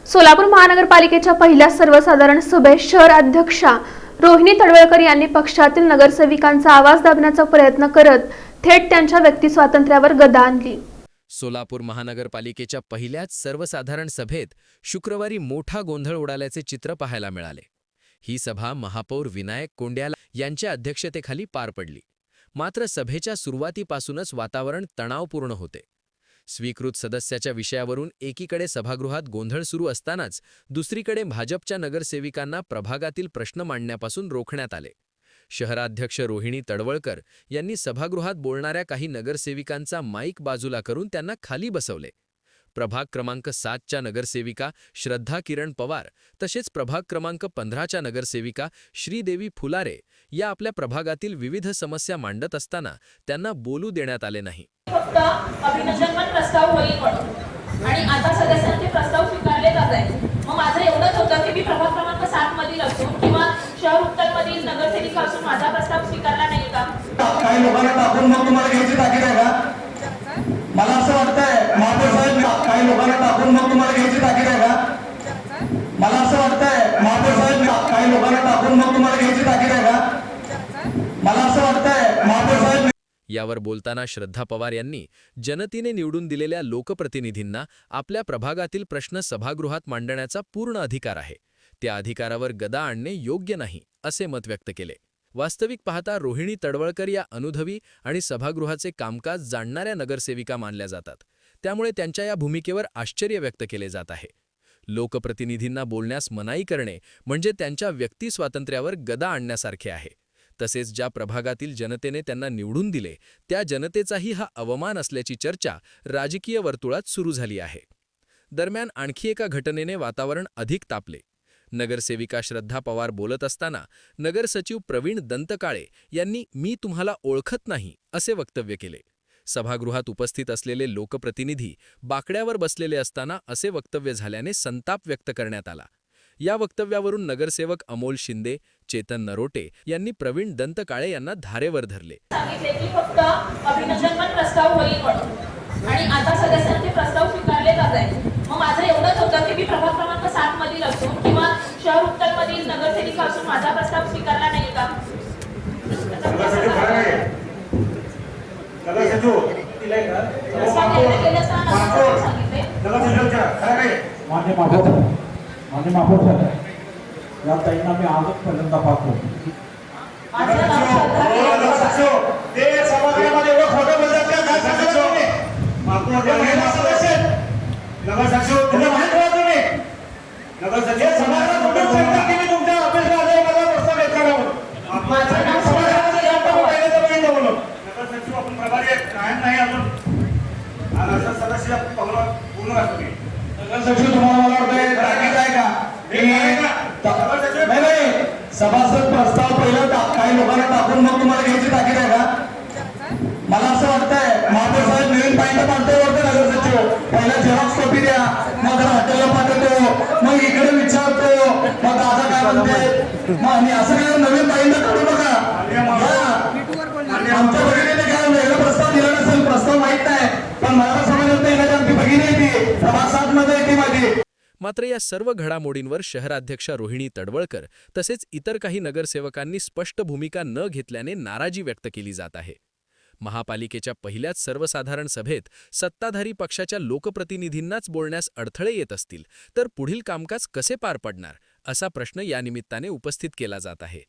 सोलापूर महानगरपालिकेच्या पहिल्या सर्वसाधारण सभेत शहर अध्यक्षा रोहिणी तडवळकर यांनी पक्षातील नगरसेविकांचा आवाज दाबण्याचा प्रयत्न करत थेट त्यांच्या व्यक्तिस्वातंत्र्यावर गदा आणली। सोलापूर महानगरपालिकेच्या पहिल्याच सर्वसाधारण सभेत शुक्रवारी मोठा गोंधळ उडाल्याचे चित्र पाहायला मिळाले। ही सभा महापौर विनायक कोंड्याल यांच्या अध्यक्षतेखाली पार पडली। मात्र सभेच्या सुरुवातीपासूनच वातावरण तणावपूर्ण होते। स्वीकृत सदस्याच्या विषयावरून एकीकडे सभागृहात गोंधळ सुरू असतानाच दुसरीकडे भाजपच्या नगरसेविकांना प्रभागातील प्रश्न मांडण्यापासून रोखण्यात आले। शहराध्यक्ष रोहिणी तडवळकर यांनी सभागृहात बोलणाऱ्या काही नगरसेविकांचा माईक बाजूला करून त्यांना खाली बसवले। प्रभाग क्रमांक 7च्या नगरसेविका श्रद्धा किरण पवार तसेच प्रभाग क्रमांक 15च्या नगरसेविका श्रीदेवी फुलारे या आपल्या प्रभागातील विविध समस्या मांडत असताना त्यांना बोलू देण्यात आले नाही। फक्त अभिनंदन प्रस्ताव होईल म्हणून आणि आता सदस्यांचे प्रस्ताव स्वीकारले जात आहेत। मग माझं एवढंच होतं की मी प्रभाग क्रमांक 7 मधील असून किंवा शहर उत्तर मधील नगरसेविका असून माझा प्रस्ताव स्वीकारला नाही का? काही लोकांना टाकून मग तुम्हाला घ्यायची ताकीद आहे का? मला असं वाटतंय महापौर साहेब, काही लोकांना टाकून मग तुम्हाला घ्यायची ताकीद आहे का? मला असं वाटतंय महापौर साहेब, काही लोकांना टाकून मग तुम्हाला घ्यायची ताकीद आहे का? मला असं वाटतंय महापौर साहेब। यावर बोलताना श्रद्धा पवार यांनी जनतेने निवडून दिलेल्या लोकप्रतिनिधींना आपल्या प्रभागातील प्रश्न सभागृहात मांडण्याचा पूर्ण अधिकार आहे, त्या अधिकारावर गदा आणणे योग्य नाही असे मत व्यक्त केले। वास्तविक पाहता रोहिणी तडवळकर या अनुभवी आणि सभागृहाचे कामकाज जाणणाऱ्या नगरसेविका मानल्या जातात, त्यामुळे त्यांच्या या भूमिकेवर आश्चर्य व्यक्त केले जात आहे। लोकप्रतिनिधींना बोलण्यास मनाई करणे म्हणजे त्यांच्या व्यक्तिस्वातंत्र्यावर गदा आणण्यासारखे आहे। तसेच ज्या प्रभागातील जनतेने त्यांना निवडून दिले त्या जनतेचाही हा अवमान असल्याची चर्चा राजकीय वर्तुळात सुरू झाली आहे। दरम्यान आणखी एका घटनेने वातावरण अधिक तापले। नगरसेविका श्रद्धा पवार बोलत असताना नगरसचिव प्रवीण दंतकाळे यांनी "मी तुम्हाला ओळखत नाही" असे वक्तव्य केले। सभागृहात उपस्थित असलेले लोकप्रतिनिधी बाकड्यावर बसलेले असताना असे वक्तव्य झाल्याने संताप व्यक्त करण्यात आला। या वक्तव्यावरून नगरसेवक अमोल शिंदे, चेतन नरोटे यांनी प्रवीण दंतकाळे यांना धारेवर धरले। सांगितले की फक्त अभिनंदन प्रस्ताव होईल म्हणून आणि आता सदस्यांचे प्रस्ताव स्वीकारले जात आहेत। मग माझं एवढंच होतं की मी प्रभाग क्रमांक 7 मधील असून किंवा शहर उत्तर मधील नगरसेविका असून माझा प्रस्ताव स्वीकारला नाही का? माझे महापौर साहेब, या ताईंना मी आजच पहिल्यांदा पाहतो। सभासद प्रस्ताव पहिला काही लोकांना टाकून मग तुम्हाला घ्यायची ताकीद आहे का? मला असं वाटतंय महापौर साहेब, नवीन पाहिजे मानतोय वरते नगरसचिव, पहिला झेरॉक्स कॉपी द्या, मग हॉटेलला पाठवतो, मग इकडे विचारतो, मग दादा काय म्हणते, मग आणि असं काय नवीन पाहिजे काढू नका। आमच्या भगिनीने काय वेगळा प्रस्ताव दिला नसेल, प्रस्ताव माहित नाही, पण मला समजलं नाही आमची भगिनी येते प्रभाग 7 मध्ये येते माझी। मात्र या सर्व घडामोडींवर शहराध्यक्षा रोहिणी तडवळकर तसेच इतर काही नगरसेवकांनी स्पष्ट भूमिका न घेतल्याने नाराजी व्यक्त केली जात आहे। महापालिकेच्या पहिल्याच सर्वसाधारण सभेत सत्ताधारी पक्षाच्या लोकप्रतिनिधींनाच बोलण्यास अडथळे येत असतील तर पुढील कामकाज कसे पार पडणार असा प्रश्न या निमित्ताने उपस्थित केला जात आहे।